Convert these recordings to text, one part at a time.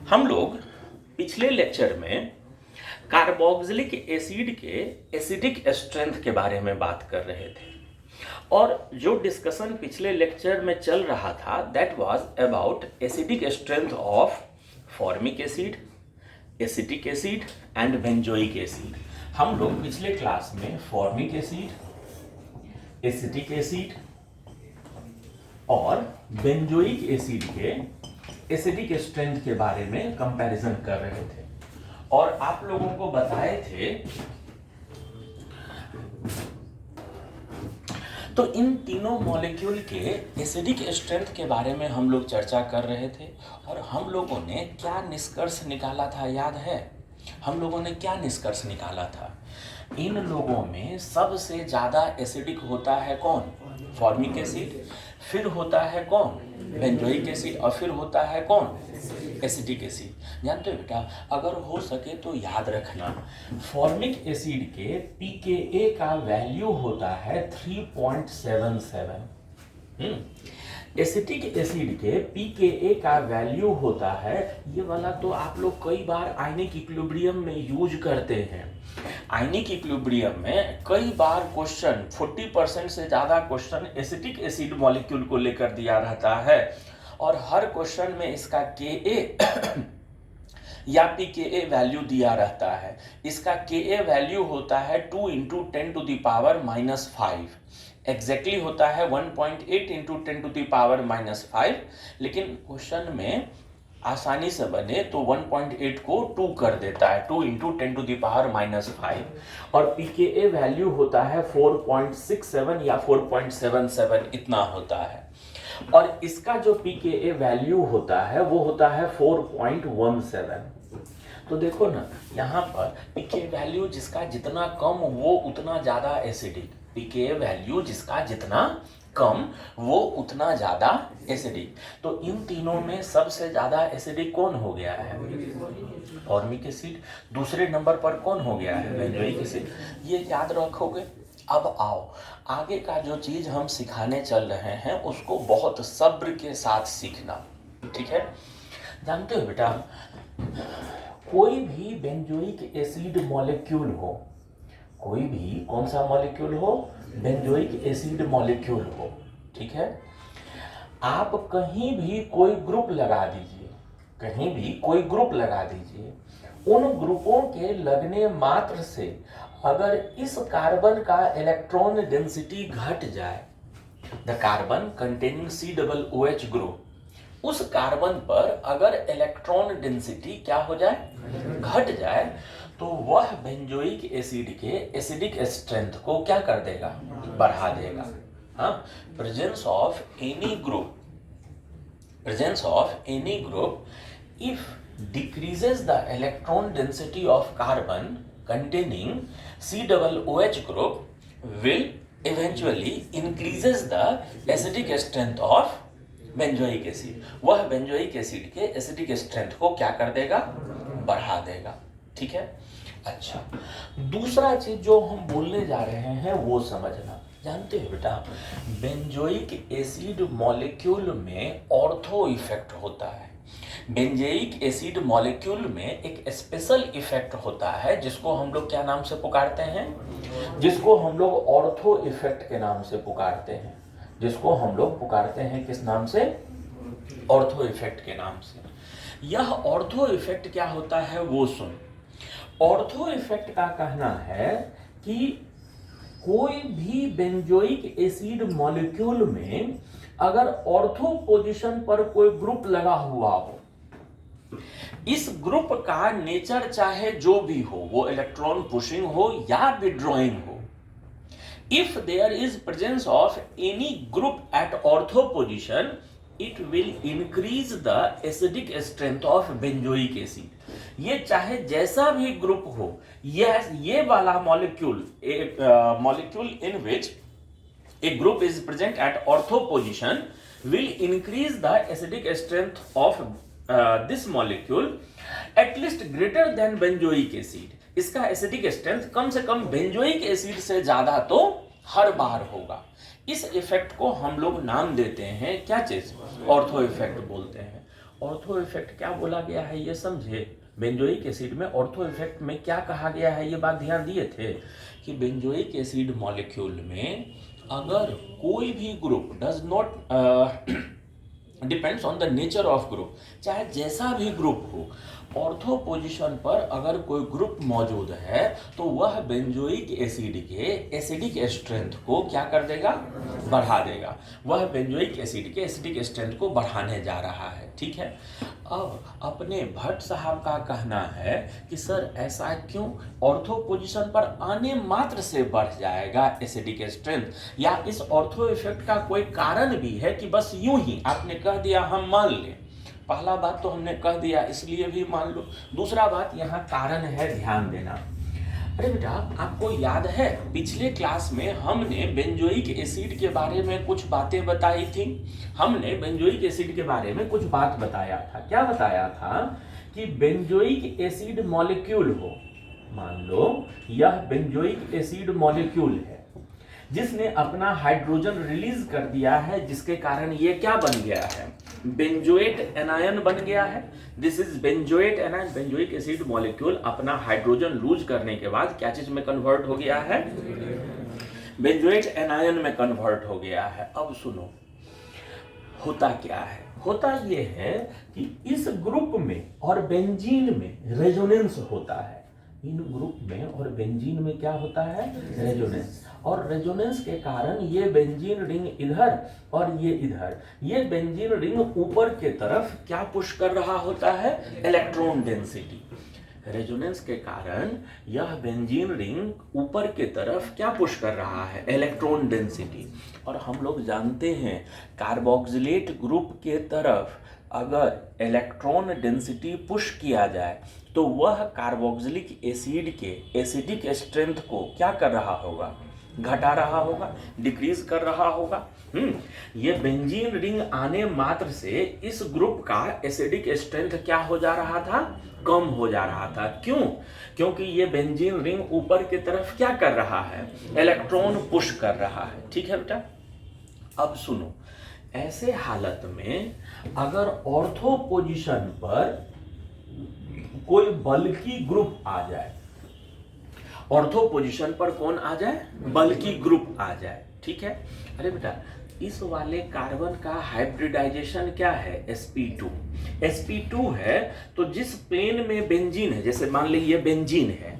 हम लोग पिछले लेक्चर में कार्बोक्सिलिक एसिड के एसिडिक स्ट्रेंथ के बारे में बात कर रहे थे और जो डिस्कशन पिछले लेक्चर में चल रहा था that was about acidic strength of formic acid, acetic acid and benzoic acid. हम लोग पिछले क्लास में फॉर्मिक एसिड, एसिटिक एसिड और बेंजोइक एसिड के एसिडिक स्ट्रेंथ के बारे में कंपैरिजन कर रहे थे और आप लोगों को बताए थे तो इन तीनों मॉलिक्यूल के एसिडिक स्ट्रेंथ के बारे में हम लोग चर्चा कर रहे थे और हम लोगों ने क्या निष्कर्ष निकाला था याद है? हम लोगों ने क्या निष्कर्ष निकाला था? इन लोगों में सबसे ज्यादा एसिडिक होता है कौन? फॉर्मिक एसिड, फिर होता है कौन? बेंजोइक एसिड और फिर होता है कौन? Acetic acid. जानते हो बेटा, अगर हो सके तो याद रखना फॉर्मिक एसिड के pKa का वैल्यू होता है 3.77। एसिटिक एसिड के pKa का वैल्यू होता है, ये वाला तो आप लोग कई बार आयनिक इक्विलिब्रियम में यूज करते हैं। आयनिक इक्विलिब्रियम में कई बार क्वेश्चन 40% से ज्यादा क्वेश्चन एसिटिक एसिड मॉलिक्यूल को लेकर दिया रहता है और हर क्वेश्चन में इसका Ka या pKa वैल्यू दिया रहता है। इसका Ka वैल्यू होता है 2 into 10 to the power -5, exactly होता है 1.8 इंटू 10 टू द पावर -5, लेकिन क्वेश्चन में आसानी से बने तो 1.8 को 2 कर देता है, 2 इंटू 10 टू द पावर -5 और pKa वैल्यू होता है 4.67 या 4.77 इतना होता है और इसका जो pKa वैल्यू होता है वो होता है 4.17। तो देखो ना, यहाँ पर pKa वैल्यू जिसका जितना कम वो उतना ज्यादा एसिडिक, pKa वैल्यू जिसका जितना कम वो उतना ज्यादा एसिडिक। तो इन तीनों में सबसे ज्यादा एसिडिक कौन हो गया है? Formic acid. दूसरे नंबर पर कौन हो गया है? Benzoic acid. ये याद रखोगे। अब आओ, आगे का जो चीज हम सिखाने चल रहे हैं उसको बहुत सब्र के साथ सीखना, ठीक है? जानते हो बेटा, कोई भी बेंजोइक एसिड मॉलिक्यूल हो, कोई भी कौन सा मॉलिक्यूल हो? बेंजोइक एसिड मॉलिक्यूल हो, ठीक है? आप कहीं भी कोई ग्रुप लगा दीजिए, कहीं भी कोई ग्रुप लगा दीजिए, उन ग्रुपों के लगने मात्र से अगर इस कार्बन का इलेक्ट्रॉन डेंसिटी घट जाए, the carbon containing COOH group, उस कार्बन पर अगर इलेक्ट्रॉन डेंसिटी क्या हो जाए? घट जाए, तो वह बेंजोइक एसिड के एसिडिक स्ट्रेंथ को क्या कर देगा? बढ़ा देगा। हाँ, presence of any group if decreases the electron density of carbon containing COOH group will eventually increases the acidic strength of benzoic acid। वह बेंजोइक एसिड के एसिडिक स्ट्रेंथ को क्या कर देगा? बढ़ा देगा, ठीक है? अच्छा, दूसरा चीज जो हम बोलने जा रहे हैं वो समझना। जानते हो बेटा, बेंजोइक एसिड मॉलिक्यूल में ऑर्थो इफेक्ट होता है। बेंजोइक एसिड मॉलिक्यूल में एक स्पेशल इफेक्ट होता है जिसको हम लोग क्या नाम से पुकारते हैं? जिसको हम लोग ऑर्थो इफेक्ट के नाम से पुकारते हैं। जिसको हम लोग पुकारते हैं किस नाम से? ऑर्थो इफेक्ट के नाम से। यह ऑर्थो इफेक्ट क्या होता है वो सुन। ऑर्थो इफेक्ट का कहना है कि कोई भी बेंजोइक एसिड मॉलिक्यूल में अगर ऑर्थो पोजीशन पर कोई ग्रुप लगा हुआ हो, इस ग्रुप का नेचर चाहे जो भी हो, वो इलेक्ट्रॉन पुशिंग हो या विड्रॉइंग हो, if there is presence of any group at ortho position, it will increase the acidic strength of benzoic acid. ये चाहे जैसा भी ग्रुप हो, ये वाला molecule in which a group is present at ortho position will increase the acidic strength of this molecule at least greater than benzoic acid। इसका acidic strength कम से कम benzoic acid से ज्यादा तो हर बार होगा। इस इफेक्ट को हम लोग नाम देते हैं क्या चीज? ऑर्थो इफेक्ट बोलते हैं। ऑर्थो इफेक्ट क्या बोला गया है ये समझे। बेंजोइक एसिड में ऑर्थो इफेक्ट में क्या कहा गया है, ये बात ध्यान दिए थे कि बेंजोइक एसिड मॉलिक्यूल में अगर कोई भी group does not depends on the nature of group, चाहे जैसा भी ग्रुप हो, ऑर्थो पोजीशन पर अगर कोई ग्रुप मौजूद है तो वह बेंजोइक एसिड के एसिडिक स्ट्रेंथ को क्या कर देगा, बढ़ा देगा। वह बेंजोइक एसिड के एसिडिक स्ट्रेंथ को बढ़ाने जा रहा है, ठीक है। अब अपने भट्ट साहब का कहना है कि सर ऐसा क्यों, ऑर्थो पोजीशन पर आने मात्र से बढ़ जाएगा एसिडिक स्ट्रेंथ, या इस ऑर्थो इफेक्ट का कोई कारण भी है कि बस यूं ही आपने कह दिया हम मान लें। पहला बात तो हमने कह दिया इसलिए भी मान लो। दूसरा बात यहाँ कारण है, ध्यान देना। अरे बेटा आपको याद है पिछले क्लास में हमने बेंजोइक एसिड के बारे में कुछ बातें बताई थी। हमने बेंजोइक एसिड के बारे में कुछ बात बताया था। क्या बताया था कि बेंजोइक एसिड मॉलिक्यूल हो, मान लो यह बेंजोइक एसिड मॉलिक्यूल है जिसने अपना हाइड्रोजन रिलीज कर दिया है, जिसके कारण ये क्या बन गया है, बेंजोएट एनायन बन गया है। This is benzoate anion. Benzoic acid molecule अपना हाइड्रोजन लूज करने के बाद क्या चीज में कन्वर्ट हो गया है, बेंजोएट एनायन में कन्वर्ट हो गया है। अब सुनो होता क्या है, होता ये है कि इस ग्रुप में और बेंजीन में रेजोनेंस होता है। इन ग्रुप में और बेंजीन में क्या होता है, रेजोनेंस। और रेजोनेंस के कारण ये बेंजीन रिंग इधर और ये इधर, ये बेंजीन रिंग ऊपर के तरफ क्या पुश कर रहा होता है, इलेक्ट्रॉन डेंसिटी। रेजोनेंस के कारण यह बेंजीन रिंग ऊपर के तरफ क्या पुश कर रहा है, इलेक्ट्रॉन डेंसिटी। और हम लोग जानते हैं कार्बोक्सिलेट ग्रुप के तरफ अगर इलेक्ट्रॉन डेंसिटी पुश किया जाए तो वह कार्बोक्सिलिक एसिड के एसिडिक स्ट्रेंथ को क्या कर रहा होगा, घटा रहा होगा, डिक्रीज कर रहा होगा। ये बेंजीन रिंग आने मात्र से इस ग्रुप का एसिडिक स्ट्रेंथ क्या हो जा रहा था, कम हो जा रहा था। क्यों, क्योंकि ये बेंजीन रिंग ऊपर की तरफ क्या कर रहा है, इलेक्ट्रॉन पुश कर रहा है, ठीक है बेटा। अब सुनो, ऐसे हालत में अगर ऑर्थो पोजीशन पर कोई बल्की ग्रुप आ जाए, ऑर्थो पोजीशन पर कौन आ जाए, बल्की ग्रुप आ जाए, ठीक है। अरे बेटा इस वाले कार्बन का हाइब्रिडाइजेशन क्या है, sp2। sp2 है तो जिस प्लेन में बेंजीन है, जैसे मान लीजिए बेंजीन है,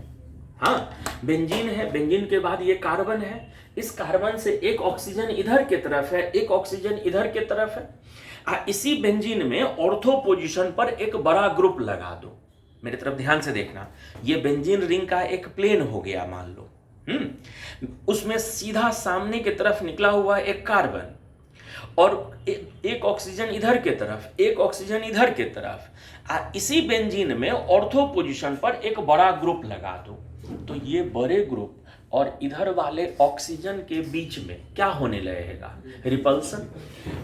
हाँ बेंजीन है, बेंजीन के बाद ये कार्बन है, इस कार्बन से एक ऑक्सीजन इधर की तरफ है, एक ऑक्सीजन इधर की तरफ है। इसी बेंजीन में ऑर्थो पोजीशन पर एक बड़ा ग्रुप लगा दो। मेरी तरफ ध्यान से देखना, ये बेंजीन रिंग का एक प्लेन हो गया मान लो, उसमें सीधा सामने की तरफ निकला हुआ एक कार्बन और एक ऑक्सीजन इधर के तरफ, एक ऑक्सीजन इधर के तरफ। इसी बेंजीन में ऑर्थो पोजीशन पर एक बड़ा ग्रुप लगा दो, तो ये बड़े ग्रुप और इधर वाले ऑक्सीजन के बीच में क्या होने लगेगा, रिपल्सन।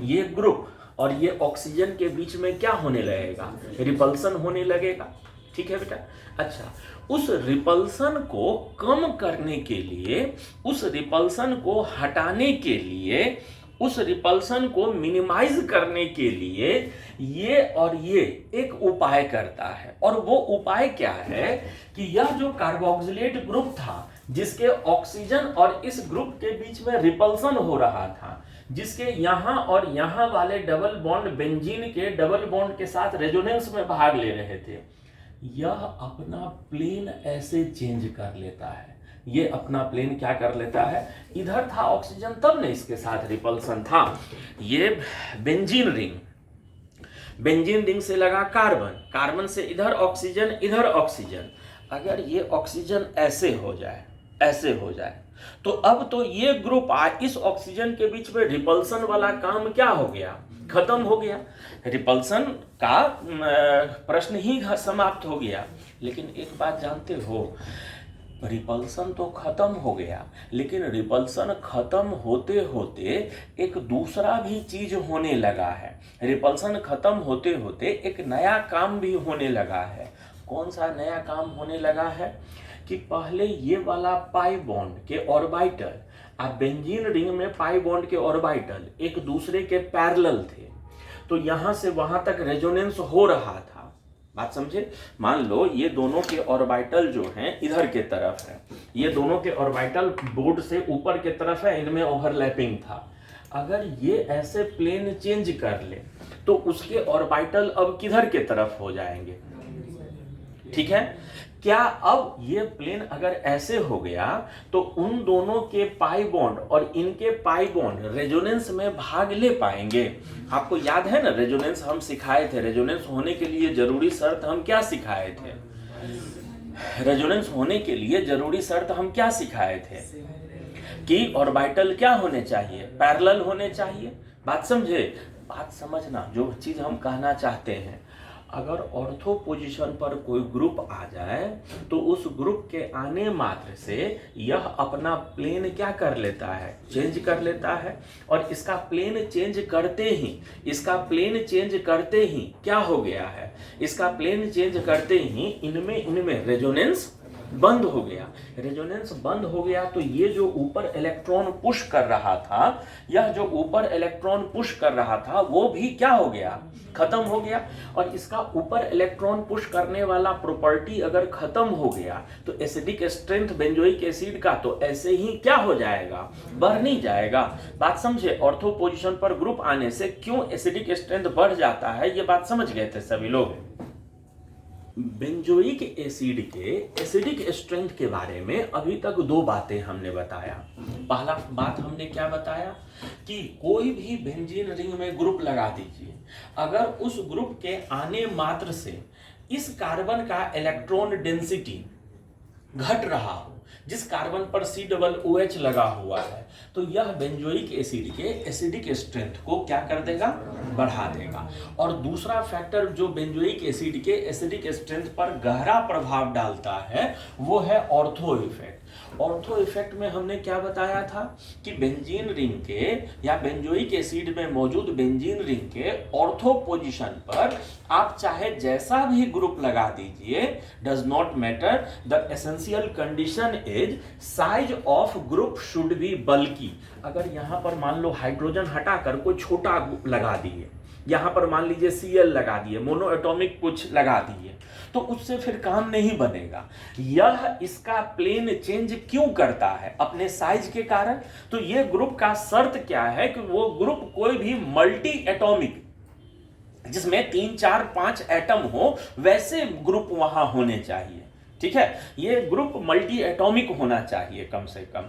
ये ग्रुप और ये ऑक्सीजन के बीच में क्या होने लगेगा, रिपल्सन होने लगेगा, ठीक है बेटा। अच्छा, उस रिपल्सन को कम करने के लिए, उस रिपल्सन को हटाने के लिए, उस रिपल्सन को मिनिमाइज करने के लिए ये और ये एक उपाय करता है। और वो उपाय क्या है कि यह जो कार्बोक्सिलेट ग्रुप था जिसके ऑक्सीजन और इस ग्रुप के बीच में रिपल्सन हो रहा था, जिसके यहां और यहां वाले डबल बॉन्ड बेंजीन के डबल बॉन्ड के साथ रेजोनेंस में भाग ले रहे थे, यह अपना प्लेन ऐसे चेंज कर लेता है। ये अपना प्लेन क्या कर लेता है, इधर था ऑक्सीजन तब ने इसके साथ रिपल्सन था, ये बेंजीन रिंग, बेंजीन रिंग से लगा कार्बन, कार्बन से इधर ऑक्सीजन, इधर ऑक्सीजन। अगर ये ऑक्सीजन ऐसे हो जाए, ऐसे हो जाए, तो अब तो ये ग्रुप इस ऑक्सीजन के बीच में रिपल्सन वाला काम क्या हो गया, खत्म हो गया। रिपल्सन का प्रश्न ही समाप्त हो गया। लेकिन एक बात जानते हो, रिपल्सन तो खत्म हो गया, लेकिन रिपल्सन खत्म होते होते एक दूसरा भी चीज होने लगा है। रिपल्सन खत्म होते होते एक नया काम भी होने लगा है। कौन सा नया काम होने लगा है कि पहले ये वाला पाई बॉन्ड के ऑर्बिटल, बेंजीन रिंग में पाई बॉन्ड के ऑर्बिटल एक दूसरे के पैरेलल थे, तो यहां से वहां तक रेजोनेंस हो रहा था। बात समझे? मान लो ये दोनों के ऑर्बिटल जो हैं इधर के तरफ है, ये दोनों के ऑर्बिटल बोर्ड से ऊपर के तरफ है, इनमें ओवरलैपिंग था। अगर ये ऐसे प्लेन चेंज कर ले तो उसके ऑर्बिटल अब किधर के तरफ हो जाएंगे? ठीक है, क्या अब ये प्लेन अगर ऐसे हो गया तो उन दोनों के पाई बॉन्ड और इनके पाई बॉन्ड रेजोनेंस में भाग ले पाएंगे? आपको याद है ना, रेजोनेंस हम सिखाए थे। रेजोनेंस होने के लिए जरूरी शर्त हम क्या सिखाए थे? रेजोनेंस होने के लिए जरूरी शर्त हम क्या सिखाए थे? कि ऑर्बिटल क्या होने चाहिए? पैरेलल होने चाहिए। बात समझे? बात समझना, जो चीज हम कहना चाहते हैं, अगर ऑर्थो पोजीशन पर कोई ग्रुप आ जाए तो उस ग्रुप के आने मात्र से यह अपना प्लेन क्या कर लेता है? चेंज कर लेता है। और इसका प्लेन चेंज करते ही क्या हो गया है? इसका प्लेन चेंज करते ही इनमें रेजोनेंस बंद हो गया। रेजोनेंस बंद हो गया तो ये जो ऊपर इलेक्ट्रॉन पुश कर रहा था, यह जो ऊपर इलेक्ट्रॉन पुश कर रहा था वो भी क्या हो गया? खत्म हो गया। और इसका ऊपर इलेक्ट्रॉन पुश करने वाला प्रॉपर्टी अगर खत्म हो गया तो एसिडिक स्ट्रेंथ बेंजोइक एसिड का तो ऐसे ही क्या हो जाएगा? बढ़ नहीं जाएगा। बात समझे? ऑर्थो पोजीशन पर ग्रुप आने से क्यों एसिडिक स्ट्रेंथ बढ़ जाता है, ये बात समझ गए थे सभी लोग? बेंजोइक एसिड के एसिडिक स्ट्रेंथ के बारे में अभी तक दो बातें हमने बताया। पहला बात हमने क्या बताया कि कोई भी बेंजीन रिंग में ग्रुप लगा दीजिए, अगर उस ग्रुप के आने मात्र से इस कार्बन का इलेक्ट्रॉन डेंसिटी घट रहा हो, जिस कार्बन पर COOH लगा हुआ है, तो यह बेंजोइक एसिड के एसिडिक स्ट्रेंथ को क्या कर देगा? बढ़ा देगा। और दूसरा फैक्टर जो बेंजोइक एसिड के एसिडिक स्ट्रेंथ पर गहरा प्रभाव डालता है वो है ऑर्थो इफेक्ट। ऑर्थो इफेक्ट में हमने क्या बताया था कि बेंजीन रिंग के या बेंजोइक एसिड में मौजूद बेंजीन रिंग के ऑर्थो पोजीशन पर आप चाहे जैसा भी ग्रुप लगा दीजिए, does not matter, the essential condition is size of group should be bulky. अगर यहां पर मान लो हाइड्रोजन हटाकर कोई छोटा लगा दिए, यहां पर मान लीजिए Cl लगा दिए, मोनो एटॉमिक कुछ लगा दिए, तो उससे फिर काम नहीं बनेगा। यह इसका प्लेन चेंज क्यों करता है? अपने साइज के कारण। तो ये ग्रुप का शर्त क्या है कि वो ग्रुप कोई भी मल्टी एटॉमिक, जिसमें 3, 4, 5 एटम हो, वैसे ग्रुप वहां होने चाहिए। ठीक है, ये ग्रुप मल्टी एटॉमिक होना चाहिए कम से कम।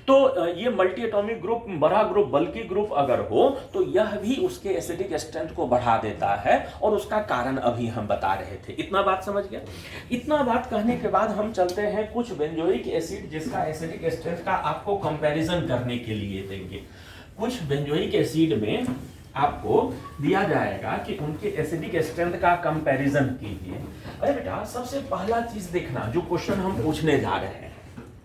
तो ये मल्टी एटॉमिक ग्रुप, बड़ा ग्रुप, बल्कि ग्रुप अगर हो तो यह भी उसके एसिडिक स्ट्रेंथ को बढ़ा देता है, और उसका कारण अभी हम बता रहे थे। इतना बात समझ गया? इतना बात कहने के बाद हम चलते हैं कुछ बेंजोइक एसिड जिसका एसिडिक स्ट्रेंथ का आपको कंपैरिजन करने के लिए देंगे। कुछ बेंजोइक एसिड में आपको दिया जाएगा कि उनके एसिडिक स्ट्रेंथ का कंपैरिजन कीजिए। अरे बेटा, सबसे पहला चीज देखना, जो क्वेश्चन हम पूछने जा रहे हैं,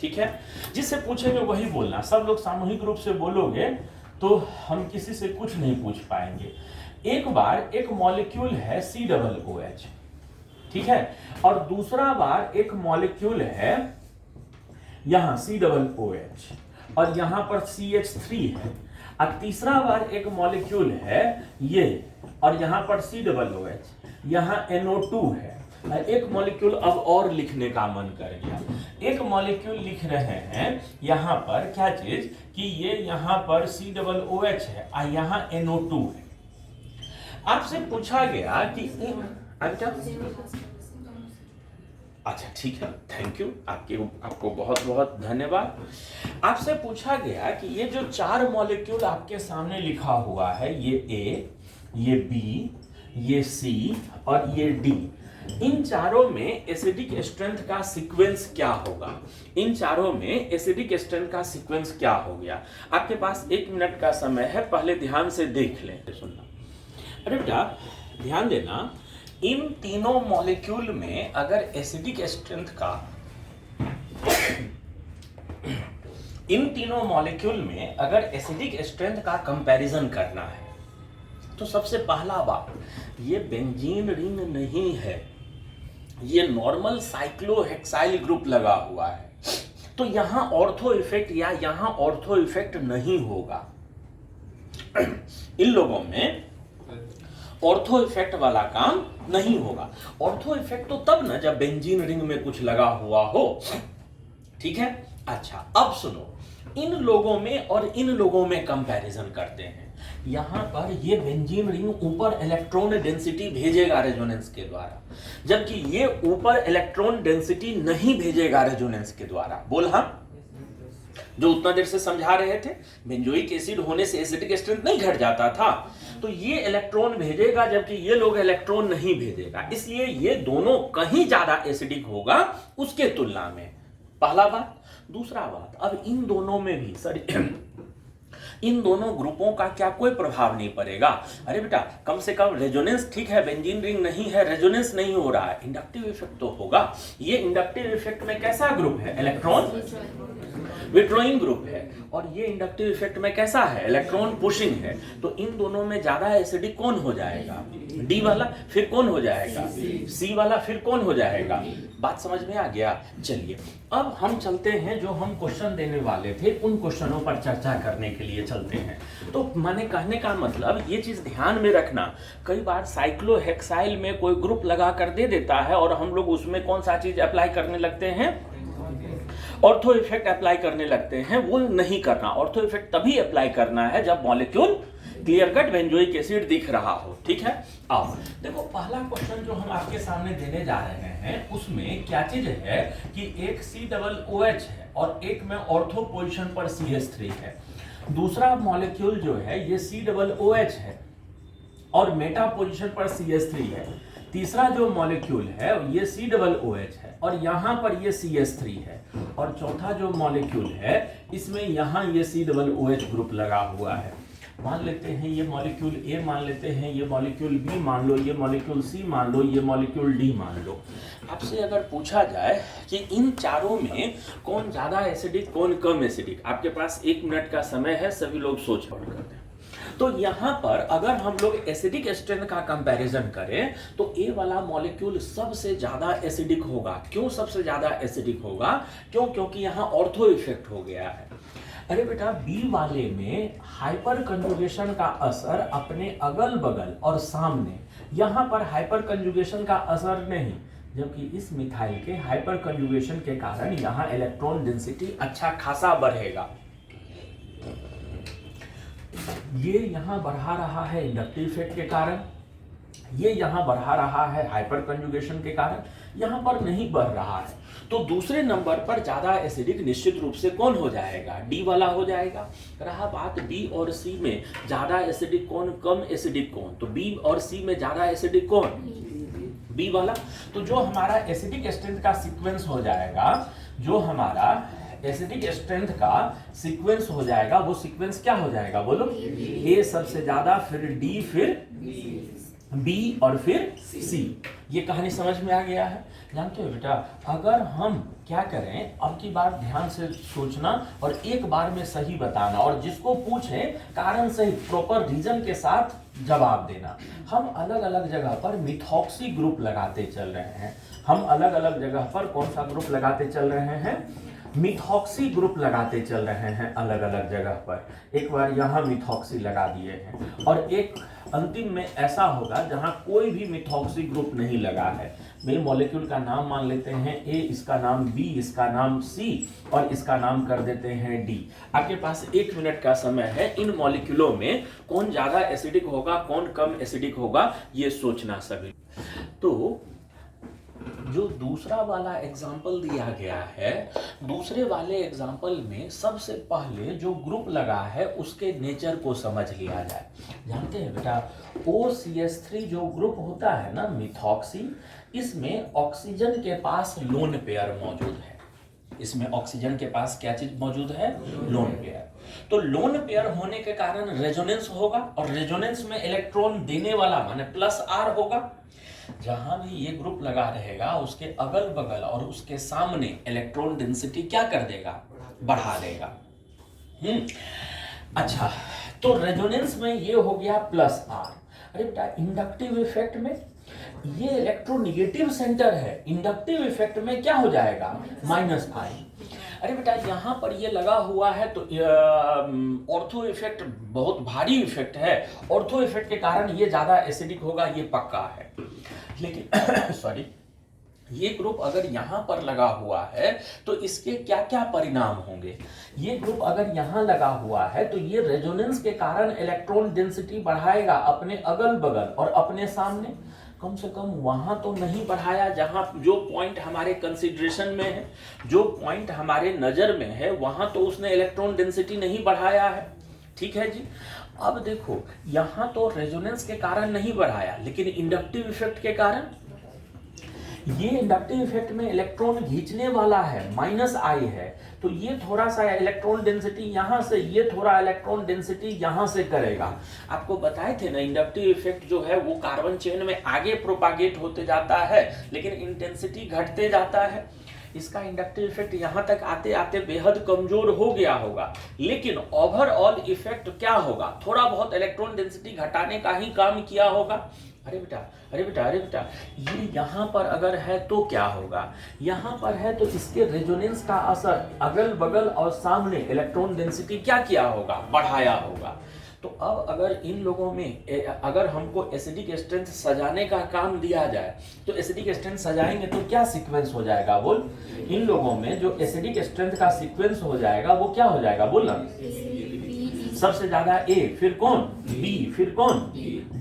ठीक है, जिससे पूछेंगे वही बोलना। सब लोग सामूहिक रूप से बोलोगे तो हम किसी से कुछ नहीं पूछ पाएंगे। एक बार एक मॉलिक्यूल है COOH, ठीक है, और दूसरा बार एक मॉलिक्यूल है यहां COOH, और यहां पर CH3 है, और तीसरा बार एक मॉलिक्यूल है ये, और यहां पर COOH, यहां NO2 है। एक मॉलिक्यूल अब और लिखने का मन कर गया, एक मॉलिक्यूल लिख रहे हैं यहां पर क्या चीज कि ये यहां पर COOH है और यहां NO2 है। आपसे पूछा गया कि अच्छा ठीक है, थैंक यू, आपको बहुत बहुत धन्यवाद। आपसे पूछा गया कि ये जो 4 मॉलिक्यूल आपके सामने लिखा हुआ है, ये A, ये B, ये C और ये D, इन चारों में एसिडिक स्ट्रेंथ का सीक्वेंस क्या होगा? इन चारों में एसिडिक स्ट्रेंथ का सीक्वेंस क्या हो गया? आपके पास 1 मिनट का समय है, पहले ध्यान से देख लें, सुनना। अरे बेटा ध्यान देना, इन तीनों मॉलिक्यूल में अगर एसिडिक स्ट्रेंथ का इन तीनों मॉलिक्यूल में अगर एसिडिक स्ट्रेंथ का कंपैरिजन करना है तो सबसे पहला बात, ये बेंजीन रिंग नहीं है, ये नॉर्मल साइक्लोहेक्साइल ग्रुप लगा हुआ है, तो यहां ऑर्थो इफेक्ट या यहां ऑर्थो इफेक्ट नहीं होगा। इन लोगों में ऑर्थो इफेक्ट वाला काम नहीं होगा। ऑर्थो इफेक्ट तो तब ना जब बेंजीन रिंग में कुछ लगा हुआ हो, ठीक है। अच्छा, अब सुनो, इन लोगों में और इन लोगों में कंपैरिजन करते हैं। यहां पर ये बेंजीन रिंग ऊपर इलेक्ट्रॉन डेंसिटी भेजेगा रेजोनेंस के द्वारा, जबकि ये ऊपर इलेक्ट्रॉन डेंसिटी नहीं भेजेगा रेजोनेंस के द्वारा। बोल हाँ, जो उतना देर से समझा रहे थे, बेंजोइक एसिड होने से एसिडिक स्ट्रेंथ नहीं घट जाता था, तो ये इलेक्ट्रॉन भेजेगा जबकि ये लोग इलेक्ट्रॉन नहीं भेजेगा, इसलिए ये दोनों कहीं ज्यादा एसिडिक होगा उसके तुलना में। पहला बात। दूसरा बात, अब इन दोनों में भी इन दोनों ग्रुपों का क्या कोई प्रभाव नहीं पड़ेगा? अरे बेटा, कम से कम रेजोनेंस, ठीक है बेंजीन रिंग नहीं है, रेजोनेंस नहीं हो रहा है, इंडक्टिव इफेक्ट तो होगा। ये इंडक्टिव इफेक्ट में कैसा ग्रुप है? इलेक्ट्रॉन विड्रॉइंग ग्रुप है। और ये इंडक्टिव इफेक्ट में कैसा है? इलेक्ट्रॉन पुशिंग है। तो इन दोनों में ज्यादा एसिडिक कौन हो जाएगा? डी वाला। फिर कौन हो जाएगा? सी वाला। फिर कौन हो जाएगा? बात समझ में आ गया? चलिए अब हम चलते हैं, जो हम क्वेश्चन देने वाले थे उन क्वेश्चनों पर चर्चा करने के लिए चलते हैं। तो मैंने कहने का मतलब, ये चीज ध्यान में रखना, कई बार साइक्लोहेक्साइल में कोई ग्रुप लगा कर दे देता है और हम लोग उसमें कौन सा चीज अप्लाई करने लगते हैं? ऑर्थो इफेक्ट अप्लाई करने लगते हैं। वो नहीं करना। ऑर्थो इफेक्ट तभी अप्लाई करना है जब molecule clear cut benzoic acid दिख रहा हो, ठीक है। अब देखो, पहला क्वेश्चन जो हम आपके सामने देने जा रहे हैं उसमें क्या चीज है कि एक COOH है और एक में ऑर्थो पोजीशन पर CH3 है। दूसरा मॉलिक्यूल जो है ये COOH है और मेटा पोजीशन पर CH3 है। तीसरा जो मॉलिक्यूल है ये COOH है और यहां पर ये CH3 है। और चौथा जो मॉलिक्यूल है इसमें यहां ये COOH ग्रुप लगा हुआ है। मान लेते हैं ये मॉलिक्यूल A मान लेते हैं, ये मॉलिक्यूल B मान लो, ये मॉलिक्यूल C मान लो, ये मॉलिक्यूल D मान लो। आपसे अगर पूछा जाए कि इन चारों में कौन ज्यादा एसिडिक कौन कम एसिडिक, आपके पास 1 मिनट का समय है, सभी लोग सोच पढ़ करते हैं। तो यहाँ पर अगर हम लोग एसिडिक स्ट्रेंथ का कंपैरिजन करें तो ए वाला मॉलिक्यूल सबसे ज्यादा एसिडिक होगा। क्यों सबसे ज्यादा एसिडिक होगा? क्योंकि यहाँ ऑर्थो इफेक्ट हो गया है। अरे बेटा, बी वाले में हाइपर कंजुगेशन का असर अपने अगल बगल और सामने, यहां पर हाइपर कंजुगेशन का असर नहीं, जबकि इस मिथाइल के हाइपर कंजुगेशन के कारण यहां इलेक्ट्रॉन डेंसिटी अच्छा खासा बढ़ेगा। ये यहां बढ़ा रहा है इंडक्टिव इफेक्ट के कारण, ये यहां बढ़ा रहा है हाइपर कंजुगेशन के कारण, यहां पर नहीं बढ़ रहा है। तो दूसरे नंबर पर ज्यादा एसिडिक निश्चित रूप से कौन हो जाएगा? डी वाला हो जाएगा। रहा बात बी और सी में ज्यादा एसिडिक कौन, कम एसिडिक कौन, तो बी और सी में ज्यादा एसिडिक कौन? बी वाला। तो जो हमारा एसिडिक स्ट्रेंथ का सीक्वेंस हो जाएगा, जो हमारा एसिडिक स्ट्रेंथ का सीक्वेंस हो जाएगा, वो सीक्वेंस क्या हो जाएगा? बोलो। ए सबसे ज्यादा, फिर डी, फिर बी और फिर सी। ये कहानी समझ में आ गया है? जानते हो बेटा, अगर हम क्या करें, अब की बार ध्यान से सोचना और एक बार में सही बताना, और जिसको पूछे कारण सही प्रॉपर रीजन के साथ जवाब देना। हम अलग अलग जगह पर मिथॉक्सी ग्रुप लगाते चल रहे हैं। हम अलग अलग जगह पर कौन सा ग्रुप लगाते चल रहे हैं? मिथॉक्सी ग्रुप लगाते चल रहे हैं अलग अलग जगह पर। एक बार यहाँ मिथॉक्सी लगा दिए हैं और एक अंतिम में ऐसा होगा जहां कोई भी मिथॉक्सी ग्रुप नहीं लगा है। मेरे मॉलिक्यूल का नाम मान लेते हैं ए, इसका नाम बी, इसका नाम सी और इसका नाम कर देते हैं डी। आपके पास 1 मिनट का समय है। इन मॉलिक्यूलों में कौन ज्यादा एसिडिक होगा, कौन कम एसिडिक होगा, ये सोचना सभी। तो जो दूसरा वाला एग्जाम्पल दिया गया है, दूसरे वाले एग्जाम्पल में सबसे पहले जो ग्रुप लगा है उसके नेचर को समझ लिया जाए। जानते हैं बेटा, OCH3 जो ग्रुप होता है ना, मिथॉक्सी, इसमें ऑक्सीजन के पास लोन पेयर मौजूद है। इसमें ऑक्सीजन के पास क्या चीज मौजूद है? Lone pair. तो लोन पेयर होने के कारण रेजोनेंस होगा और रेजोनेंस में इलेक्ट्रॉन देने वाला माने +R होगा। जहां भी ये ग्रुप लगा रहेगा उसके अगल बगल और उसके सामने इलेक्ट्रॉन डेंसिटी क्या कर देगा? बढ़ा देगा। अच्छा, तो रेजोनेंस में ये हो गया +R। अरे बेटा, इंडक्टिव इफेक्ट में ये इलेक्ट्रोनेगेटिव सेंटर है, इंडक्टिव इफेक्ट में क्या हो जाएगा, -5। अरे बेटा यहाँ पर ये लगा हुआ है तो ऑर्थो इफेक्ट बहुत भारी इफेक्ट है, ऑर्थो इफेक्ट के कारण ये ज्यादा एसिडिक होगा, ये पक्का है। लेकिन सॉरी, ये ग्रुप अगर यहाँ पर लगा हुआ है तो इसके क्या क्या परिणाम होंगे। ये ग्रुप अगर यहाँ लगा हुआ है तो ये रेजोनेंस के कारण इलेक्ट्रॉन डेंसिटी बढ़ाएगा अपने अगल बगल और अपने सामने। कम से कम वहां तो नहीं बढ़ाया जहां जो पॉइंट हमारे कंसीडरेशन में है, जो पॉइंट हमारे नजर में है, वहां तो उसने इलेक्ट्रॉन डेंसिटी नहीं बढ़ाया है। ठीक है जी। अब देखो यहां तो रेजोनेंस के कारण नहीं बढ़ाया, लेकिन इंडक्टिव इफेक्ट के कारण, ये इंडक्टिव इफेक्ट में इलेक्ट्रॉन खींचने वाला है, -I है, तो ये थोड़ा सा इलेक्ट्रॉन डेंसिटी यहां से, ये थोड़ा इलेक्ट्रॉन डेंसिटी यहां से करेगा। आपको बताए थे ना, इंडक्टिव इफेक्ट जो है वो कार्बन चेन में आगे प्रोपागेट होते जाता है, लेकिन इंटेंसिटी घटते जाता है। इसका इंडक्टिव इफेक्ट यहां तक आते आते बेहद कमजोर हो गया होगा, लेकिन ओवरऑल इफेक्ट क्या होगा, थोड़ा बहुत इलेक्ट्रॉन डेंसिटी घटाने का ही काम किया होगा। अरे बेटा, अरे बेटा, अरे बेटा, ये यहाँ पर अगर है तो क्या होगा, यहाँ पर है तो इसके रेजोनेंस का असर अगल बगल और सामने इलेक्ट्रॉन डेंसिटी क्या किया होगा, बढ़ाया होगा। तो अब अगर इन लोगों में अगर हमको एसिडिक स्ट्रेंथ सजाने का काम दिया जाए तो एसिडिक स्ट्रेंथ सजाएंगे तो क्या सीक्वेंस हो जाएगा, बोल। इन लोगों में जो एसिडिक स्ट्रेंथ का सीक्वेंस हो जाएगा वो क्या हो जाएगा, बोल ना। सबसे ज्यादा A, फिर कौन, B, फिर कौन,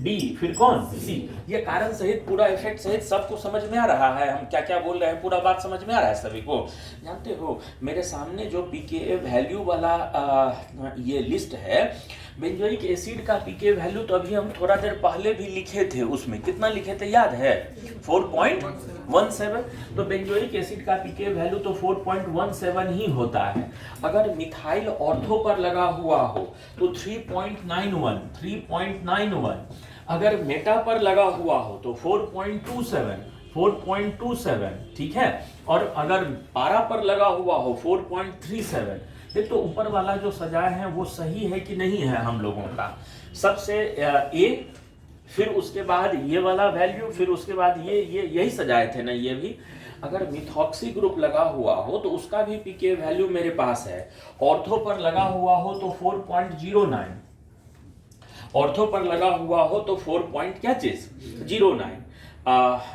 D, फिर कौन, C। ये कारण सहित पूरा इफेक्ट सहित सबको समझ में आ रहा है, हम क्या क्या बोल रहे हैं, पूरा बात समझ में आ रहा है सभी को। जानते हो मेरे सामने जो pKa वैल्यू वाला ये लिस्ट है, बेंजोइक एसिड का pKa वैल्यू तो अभी हम थोड़ा देर पहले भी लिखे थे, उसमें कितना लिखे थे याद है, 4.17। तो बेंजोइक एसिड का pKa वैल्यू तो 4.17 ही होता है। अगर मिथाइल ऑर्थो पर लगा हुआ हो तो 3.91। अगर मेटा पर लगा हुआ हो तो 4.27, ठीक है। और अगर पारा पर लगा हुआ हो 4.37। देख तो ऊपर वाला जो सजाए हैं वो सही है कि नहीं है हम लोगों का। सबसे ए, फिर उसके बाद ये वाला वैल्यू, फिर उसके बाद ये यही सजाए थे ना ये भी। अगर मिथॉक्सी ग्रुप लगा हुआ हो तो उसका भी पीके वैल्यू मेरे पास है। ऑर्थो पर लगा हुआ हो तो 4.09, ऑर्थो पर लगा हुआ हो तो 4.09।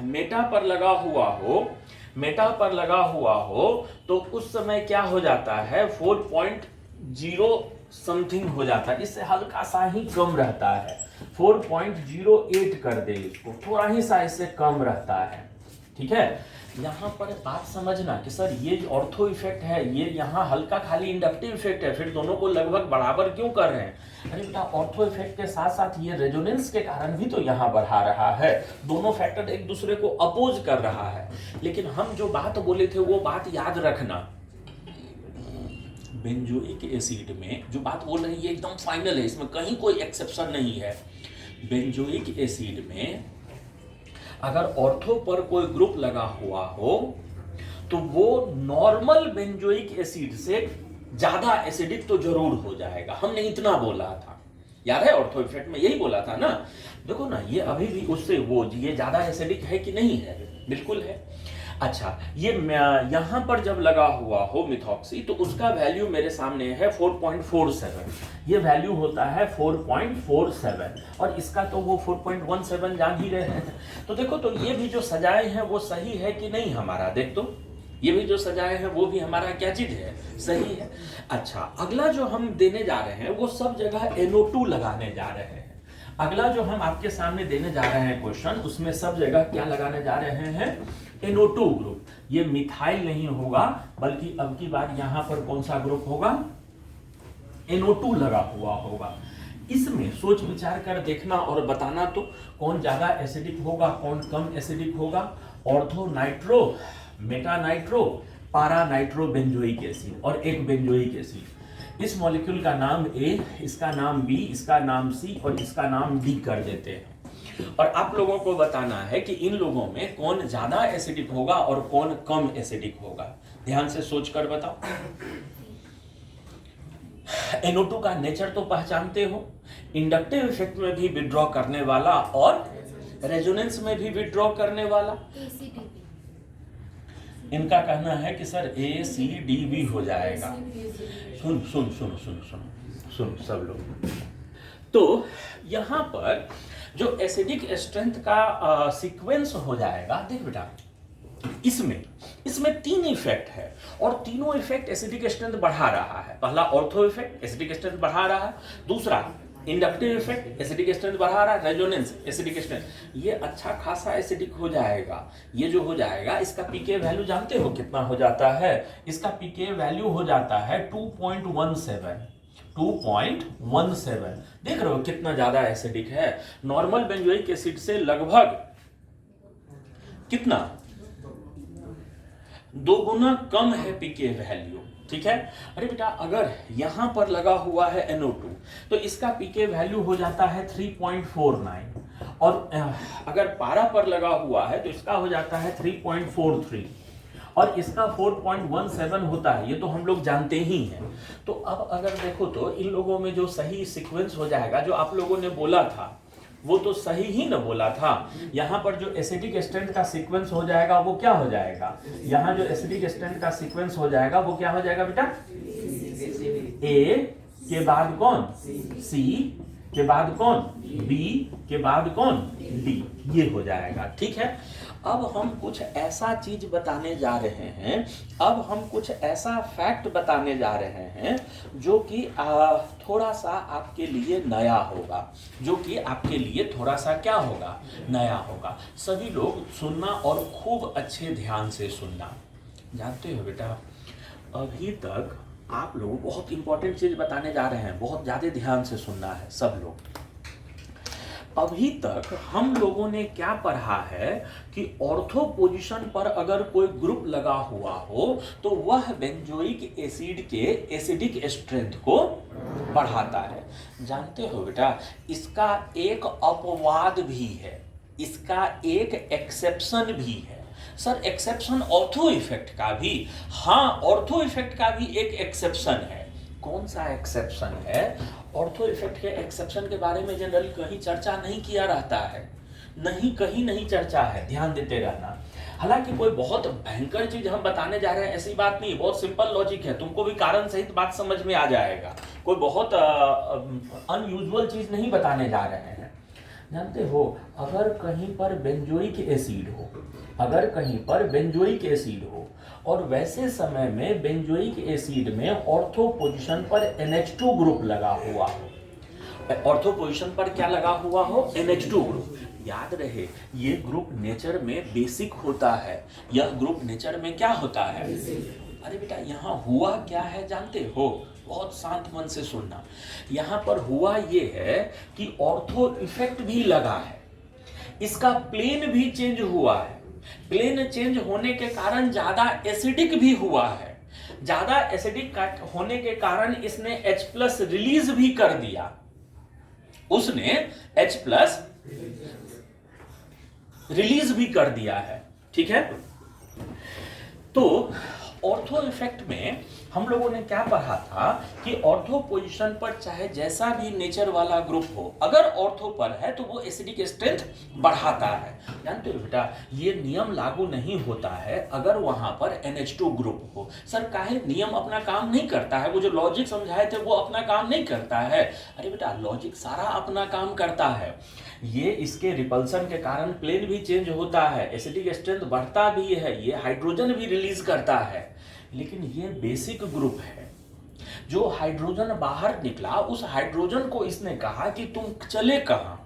मेटा पर लगा हुआ हो, मेटा पर लगा हुआ हो तो उस समय क्या हो जाता है, 4.0 समथिंग हो जाता है, इससे हल्का सा ही कम रहता है। 4.08 कर दे इसको, थोड़ा ही सा इससे कम रहता है, ठीक है। यहाँ पर बात समझना कि सर ये ऑर्थो इफेक्ट है, ये यहाँ हल्का खाली इंडक्टिव इफेक्ट है, फिर दोनों को लगभग बराबर क्यों कर रहे हैं। अरे बेटा ऑर्थो इफेक्ट के साथ साथ ये रेजोनेंस के कारण भी तो यहाँ बढ़ा रहा है, दोनों फैक्टर एक दूसरे को अपोज कर रहा है। लेकिन हम जो बात बोले थे वो बात याद रखना, बेंजोइक एसिड में जो बात बोल रहे हैं ये एकदम फाइनल है, इसमें कहीं कोई एक्सेप्शन नहीं है। बेंजोइक एसिड में अगर ऑर्थो पर कोई ग्रुप लगा हुआ हो तो वो नॉर्मल बेंजोइक एसिड से ज्यादा एसिडिक तो जरूर हो जाएगा। हमने इतना बोला था, याद है ऑर्थो इफेक्ट में यही बोला था ना। देखो ना ये अभी भी उससे वो ये ज्यादा एसिडिक है कि नहीं है, बिल्कुल है। अच्छा ये यहाँ पर जब लगा हुआ हो मिथॉक्सी तो उसका वैल्यू मेरे सामने है 4.47, ये वैल्यू होता है 4.47 और इसका तो वो 4.17 जान ही रहे हैं। तो देखो तो ये भी जो सजाए हैं वो सही है कि नहीं हमारा, देख तो ये भी जो सजाए हैं वो भी हमारा क्या चीज है, सही है। अच्छा अगला जो हम देने जा रहे हैं वो सब जगह NO2 लगाने जा रहे हैं। अगला जो हम आपके सामने देने जा रहे हैं क्वेश्चन, उसमें सब जगह क्या लगाने जा रहे हैं, NO2 ग्रुप। ये मिथाइल नहीं होगा बल्कि अब की बार यहां पर कौन सा ग्रुप होगा, NO2 लगा हुआ होगा। इसमें सोच विचार कर देखना और बताना तो कौन ज्यादा एसिडिक होगा कौन कम एसिडिक होगा। ऑर्थो नाइट्रो, मेटा नाइट्रो, पारा नाइट्रो बेंजोइक एसिड और एक बेंजोइक एसिड। इस मॉलिक्यूल का नाम A, इसका नाम B, इसका नाम C और इसका नाम D कर देते हैं। और आप लोगों को बताना है कि इन लोगों में कौन ज्यादा एसिडिक होगा और कौन कम एसिडिक होगा। ध्यान से सोच कर बताओ। NO2 का नेचर तो पहचानते हो, इंडक्टिव इफेक्ट में भी विड्रॉ करने वाला और रेजोनेंस में भी विड्रॉ करने वाला। इनका कहना है कि सर ACDB हो जाएगा। सुन सुन सुन सुन सुन सुन सब लोग। तो यहां पर जो एसिडिक स्ट्रेंथ का सीक्वेंस हो जाएगा, देख बेटा इसमें 3 इफेक्ट है और तीनों इफेक्ट एसिडिक स्ट्रेंथ बढ़ा रहा है। पहला ऑर्थो इफेक्ट एसिडिक स्ट्रेंथ बढ़ा रहा है, दूसरा इंडक्टिव इफेक्ट एसिडिक स्ट्रेंथ बढ़ा रहा है, रेजोनेंस एसिडिक स्ट्रेंथ। ये अच्छा खासा एसिडिक हो जाएगा। ये जो हो जाएगा इसका पीके वैल्यू जानते हो कितना हो जाता है? इसका पीके वैल्यू हो जाता है 2.17। देख रहे हो कितना ज्यादा एसिडिक है। नॉर्मल बेंजोइक एसिड से लगभग कितना 2 गुना कम है पीके वैल्यू। ठीक है। अरे बेटा अगर यहां पर लगा हुआ है NO2 तो इसका पीके वैल्यू हो जाता है 3.49 और अगर पारा पर लगा हुआ है तो इसका हो जाता है 3.43 और इसका 4.17 होता है। ये तो हम लोग जानते ही हैं। तो अब अगर देखो तो इन लोगों में जो सही सीक्वेंस हो जाएगा, जो आप लोगों ने बोला था वो तो सही ही ना बोला था। यहां पर जो एसिडिक स्ट्रेंथ का सीक्वेंस हो जाएगा वो क्या हो जाएगा? यहां जो एसिडिक स्ट्रेंथ का सीक्वेंस हो जाएगा वो क्या हो जाएगा बेटा? A के बाद कौन? C के बाद कौन? B के बाद कौन? D। ये हो जाएगा। ठीक है। अब हम कुछ ऐसा चीज बताने जा रहे हैं, अब हम कुछ ऐसा फैक्ट बताने जा रहे हैं जो कि थोड़ा सा आपके लिए नया होगा, जो कि आपके लिए थोड़ा सा क्या होगा? नया होगा। सभी लोग सुनना और खूब अच्छे ध्यान से सुनना। जानते हो बेटा अभी तक आप लोग बहुत इंपॉर्टेंट चीज बताने जा रहे हैं, बहुत ज्यादा ध्यान से सुनना है सब लोग। अभी तक हम लोगों ने क्या पढ़ा है कि ऑर्थो पोजीशन पर अगर कोई ग्रुप लगा हुआ हो तो वह बेंजोइक एसिड के एसिडिक स्ट्रेंथ को बढ़ाता है। जानते हो बेटा इसका एक अपवाद भी है, इसका एक एक्सेप्शन भी है। सर एक्सेप्शन ऑर्थो इफेक्ट का भी? हाँ, ऑर्थो इफेक्ट का भी एक एक्सेप्शन है। कौन सा एक्सेप्शन है? ऑर्थो इफेक्ट के एक्सेप्शन के बारे में जनरली कहीं चर्चा नहीं किया रहता है, कहीं नहीं चर्चा है, ध्यान देते रहना। हालांकि कोई बहुत भयंकर चीज हम बताने जा रहे हैं ऐसी बात नहीं, बहुत सिंपल लॉजिक है, तुमको भी कारण सहित बात समझ में आ जाएगा। कोई बहुत अनयूजुअल चीज नहीं बताने जा रहे हैं। जानते हो अगर कहीं पर बेंजोइक एसिड हो, अगर कहीं पर बेंजोइक एसिड हो और वैसे समय में बेंजोइक एसिड में ऑर्थो पोजीशन पर NH2 ग्रुप लगा हुआ हो, ऑर्थो पोजीशन पर क्या लगा हुआ हो? NH2 group. याद रहे ये ग्रुप नेचर में बेसिक होता है, यह ग्रुप नेचर में क्या होता है? अरे बेटा यहाँ हुआ क्या है जानते हो? बहुत शांत मन से सुनना। यहाँ पर हुआ ये है कि ऑर्थो इफेक्ट भी लगा है, इसका प्लेन भी चेंज हुआ है। प्लेन चेंज होने के कारण ज्यादा एसिडिक भी हुआ है। ज्यादा एसिडिक होने के कारण इसने H+ रिलीज भी कर दिया, उसने H+ रिलीज भी कर दिया है। ठीक है। तो ऑर्थो इफेक्ट में हम लोगों ने क्या पढ़ा था कि ऑर्थो पोजीशन पर चाहे जैसा भी नेचर वाला ग्रुप हो, अगर ऑर्थो पर है तो वो एसिडिक स्ट्रेंथ बढ़ाता है। जानते हो बेटा ये नियम लागू नहीं होता है अगर वहां पर NH2 ग्रुप हो। सर काहे नियम अपना काम नहीं करता है? वो जो लॉजिक समझाए थे वो अपना काम नहीं करता है? अरे बेटा लॉजिक सारा अपना काम करता है। ये इसके रिपल्सन के कारण प्लेन भी चेंज होता है, एसिडिक स्ट्रेंथ बढ़ता भी है, ये हाइड्रोजन भी रिलीज करता है। लेकिन ये बेसिक ग्रुप है। जो हाइड्रोजन बाहर निकला उस हाइड्रोजन को इसने कहा कि तुम चले कहां,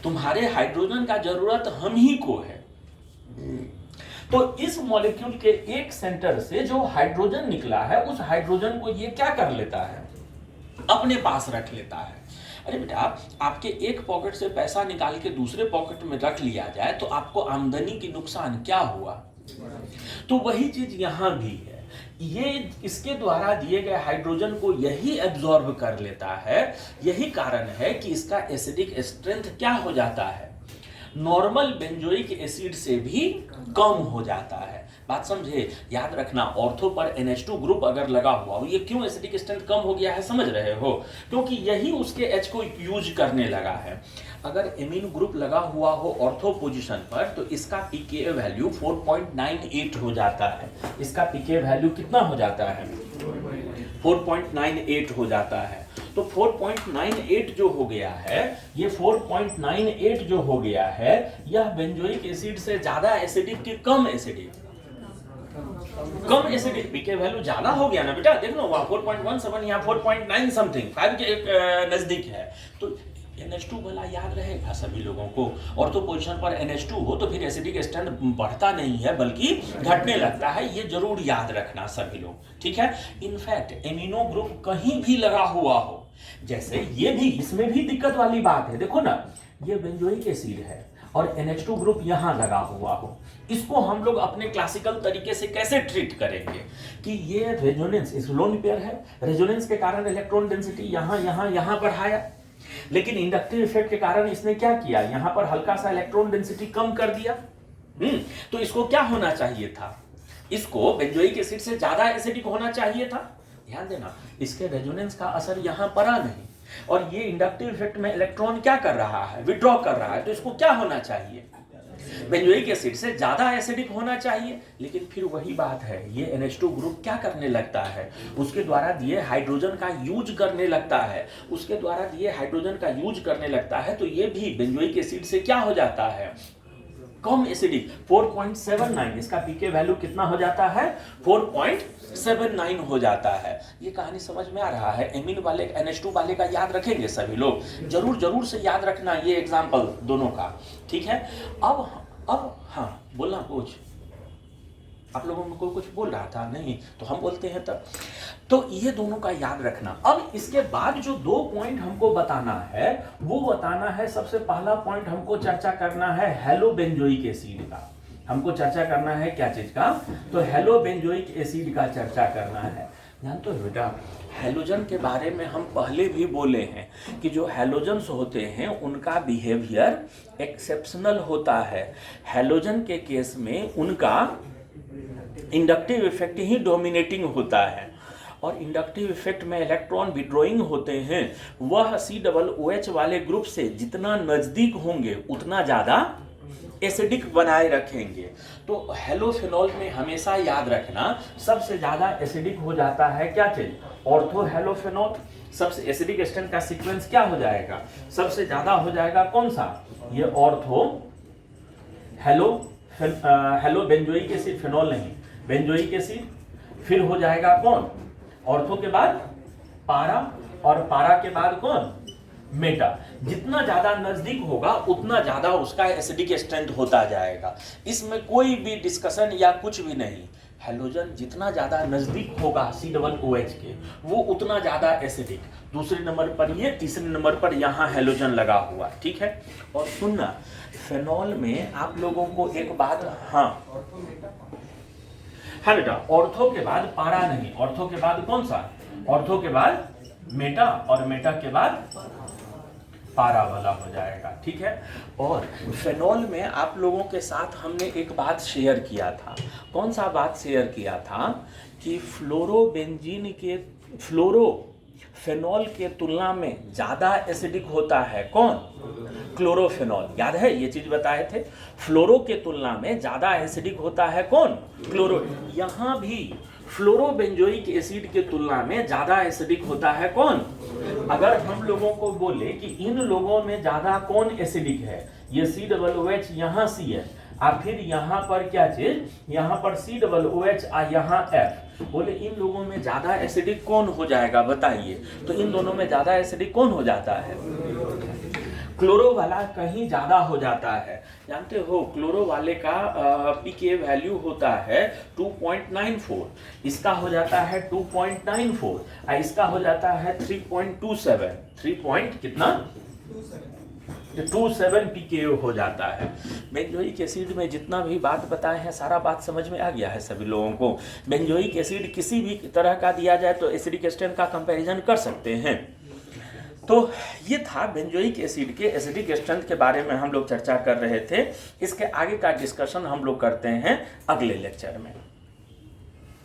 तुम्हारे हाइड्रोजन का जरूरत हम ही को है। तो इस मॉलिक्यूल के एक सेंटर से जो हाइड्रोजन निकला है उस हाइड्रोजन को ये क्या कर लेता है? अपने पास रख लेता है। अरे बेटा आपके एक पॉकेट से पैसा निकाल के दूसरे पॉकेट में रख लिया जाए तो आपको आमदनी की नुकसान क्या हुआ? तो वही चीज यहां भी है। ये इसके द्वारा दिए गए हाइड्रोजन को यही एब्जॉर्ब कर लेता है। यही कारण है कि इसका एसिडिक स्ट्रेंथ क्या हो जाता है? नॉर्मल बेंजोइक एसिड से भी कम हो जाता है। बात समझे, याद रखना ऑर्थो पर NH2 ग्रुप अगर लगा हुआ हो, ये क्यों एसिडिक स्ट्रेंथ कम हो गया है समझ रहे हो, क्योंकि यही उसके H को यूज करने लगा है। अगर एमीन ग्रुप लगा हुआ हो ऑर्थो पोजीशन पर तो इसका pKa वैल्यू 4.98 हो जाता है। इसका pKa वैल्यू कितना हो जाता है? 4.98 हो जाता है। तो 4.98 जो हो गया है, ये 4.98 जो हो गया है, यह बेंजोइक एसिड से ज्यादा एसिडिक कि कम एसिडिक? कम एसिडिक। पीके वैल्यू ज्यादा हो गया ना बेटा, देख लो वहां 4.17 यहाँ 4.9 समथिंग 5 के नजदीक है। तो NH2 वाला याद रहेगा सभी लोगों को। ऑर्थो पोजीशन पर NH2 हो तो फिर एसिडिक स्ट्रेंथ बढ़ता नहीं है बल्कि घटने लगता है, ये जरूर याद रखना सभी लोग, ठीक है। इनफैक्ट एमिनो ग्रुप कहीं भी लगा हुआ हो, जैसे ये भी, इसमें भी दिक्कत वाली बात है। देखो ना, ये बेंजोइक एसिड है और NH2 ग्रुप यहां लगा हुआ हो, इसको हम लोग अपने क्लासिकल तरीके से कैसे ट्रीट करेंगे कि ये रेजोनेंस, इस लोन पेयर है, रेजोनेंस के कारण इलेक्ट्रॉन डेंसिटी यहां बढ़ाया, लेकिन इंडक्टिव इफेक्ट के कारण इसने क्या किया, यहां पर हल्का सा इलेक्ट्रॉन डेंसिटी कम कर दिया। तो इसको क्या होना चाहिए था? इसको बेंजोइक एसिड से ज्यादा एसिडिक होना चाहिए था। ध्यान देना, इसके रेजोनेंस का असर यहां पड़ा नहीं, और ये इंडक्टिव इफेक्ट में इलेक्ट्रॉन क्या कर रहा है, विड्रॉ कर रहा है। तो इसको क्या होना चाहिए? बेंजोइक एसिड से ज्यादा एसिडिक होना चाहिए। लेकिन फिर वही बात है, ये NH2 ग्रुप क्या करने लगता है, उसके द्वारा दिए हाइड्रोजन का यूज करने लगता है, उसके द्वारा दिए हाइड्रोजन का यूज करने लगता है। तो ये भी बेंजोइक एसिड से क्या हो जाता है, कम एसिडिक। 4.79, इसका पीके वैल्यू कितना हो जाता है? 4.79 हो जाता है। ये कहानी समझ में आ रहा है? एमीन वाले NH2 वाले का याद रखेंगे सभी लोग, जरूर से याद रखना ये एग्जांपल दोनों का, ठीक है। अब हाँ, बोलना कुछ, आप लोगों में कोई कुछ बोल रहा था? नहीं तो हम बोलते हैं तब। तो ये दोनों का याद रखना। अब इसके बाद जो 2 पॉइंट हमको बताना है, वो बताना है, सबसे पहला पॉइंट हमको चर्चा करना है हेलो बेंजोइक एसिड का। हमको चर्चा करना है क्या चीज का? तो हेलो बेंजोइक एसिड का चर्चा करना है। जानते हो बेटा, हैलोजन के बारे में हम पहले भी बोले हैं कि जो हैलोजन्स होते हैं उनका बिहेवियर एक्सेप्शनल होता है। हैलोजन के केस में उनका इंडक्टिव इफेक्ट ही डोमिनेटिंग होता है, और इंडक्टिव इफेक्ट में इलेक्ट्रॉन विड्रॉइंग होते हैं, वह COOH वाले ग्रुप से जितना नजदीक होंगे उतना ज्यादा एसिडिक बनाए रखेंगे। तो हेलोफेनॉल में हमेशा याद रखना, सबसे ज्यादा एसिडिक हो जाता है क्या चीज? ऑर्थो हेलोफेनॉल। सबसे एसिडिक स्ट्रेंथ का सीक्वेंस क्या हो जाएगा? सबसे ज्यादा हो जाएगा कौन सा? ये ortho hello benzoic acid, phenol नहीं, बेंजोइक एसिड। फिर हो जाएगा कौन? ऑर्थो के बाद पारा, और पारा के बाद कौन? मेटा। जितना ज्यादा नजदीक होगा उतना ज्यादा उसका एसिडिक स्ट्रेंथ होता जाएगा, इसमें कोई भी डिस्कशन या कुछ भी नहीं। हैलोजन जितना ज्यादा नजदीक होगा COOH के, वो उतना ज्यादा एसिडिक। दूसरे नंबर पर ये, तीसरे नंबर पर यहाँ हैलोजन लगा हुआ, ठीक है। और सुनना, फेनॉल में आप लोगों को एक बात, हाँ बेटा, ऑर्थो के बाद पारा नहीं, ऑर्थो के बाद कौन सा? ऑर्थो के बाद मेटा, और मेटा के बाद पारा वाला हो जाएगा, ठीक है। और फेनॉल में आप लोगों के साथ हमने एक बात शेयर किया था। कौन सा बात शेयर किया था? कि फ्लोरोफेनॉल के तुलना में ज्यादा एसिडिक होता है कौन? क्लोरोफेनॉल। याद है ये चीज बताए थे? फ्लोरो के तुलना में ज्यादा एसिडिक होता है कौन? क्लोरो। यहां भी फ्लोरोबेंजोइक एसिड के तुलना में ज्यादा एसिडिक होता है कौन? अगर हम लोगों को बोले कि इन लोगों में ज्यादा कौन एसिडिक है, ये COOH यहाँ C है, और फिर यहाँ पर क्या चीज, यहाँ पर COOH और यहाँ F, बोले इन लोगों में ज्यादा एसिडिक कौन हो जाएगा बताइए? तो इन दोनों में ज्यादा एसिडिक कौन हो जाता है? क्लोरो वाला कहीं ज्यादा हो जाता है। जानते हो क्लोरो वाले का पीके वैल्यू होता है 2.94, इसका हो जाता है 2.94, और इसका हो जाता है 3.27, 3 कितना 27 पीके हो जाता है। बेंजोइक एसिड में जितना भी बात बताए हैं सारा बात समझ में आ गया है सभी लोगों को। बेंजोइक एसिड किसी भी तरह का दिया जाए तो एसिडिक स्ट्रेंथ का कंपैरिजन कर सकते हैं। तो ये था बेंजोइक एसिड के एसिडिक स्ट्रेंथ के बारे में हम लोग चर्चा कर रहे थे। इसके आगे का डिस्कशन हम लोग करते हैं अगले लेक्चर में।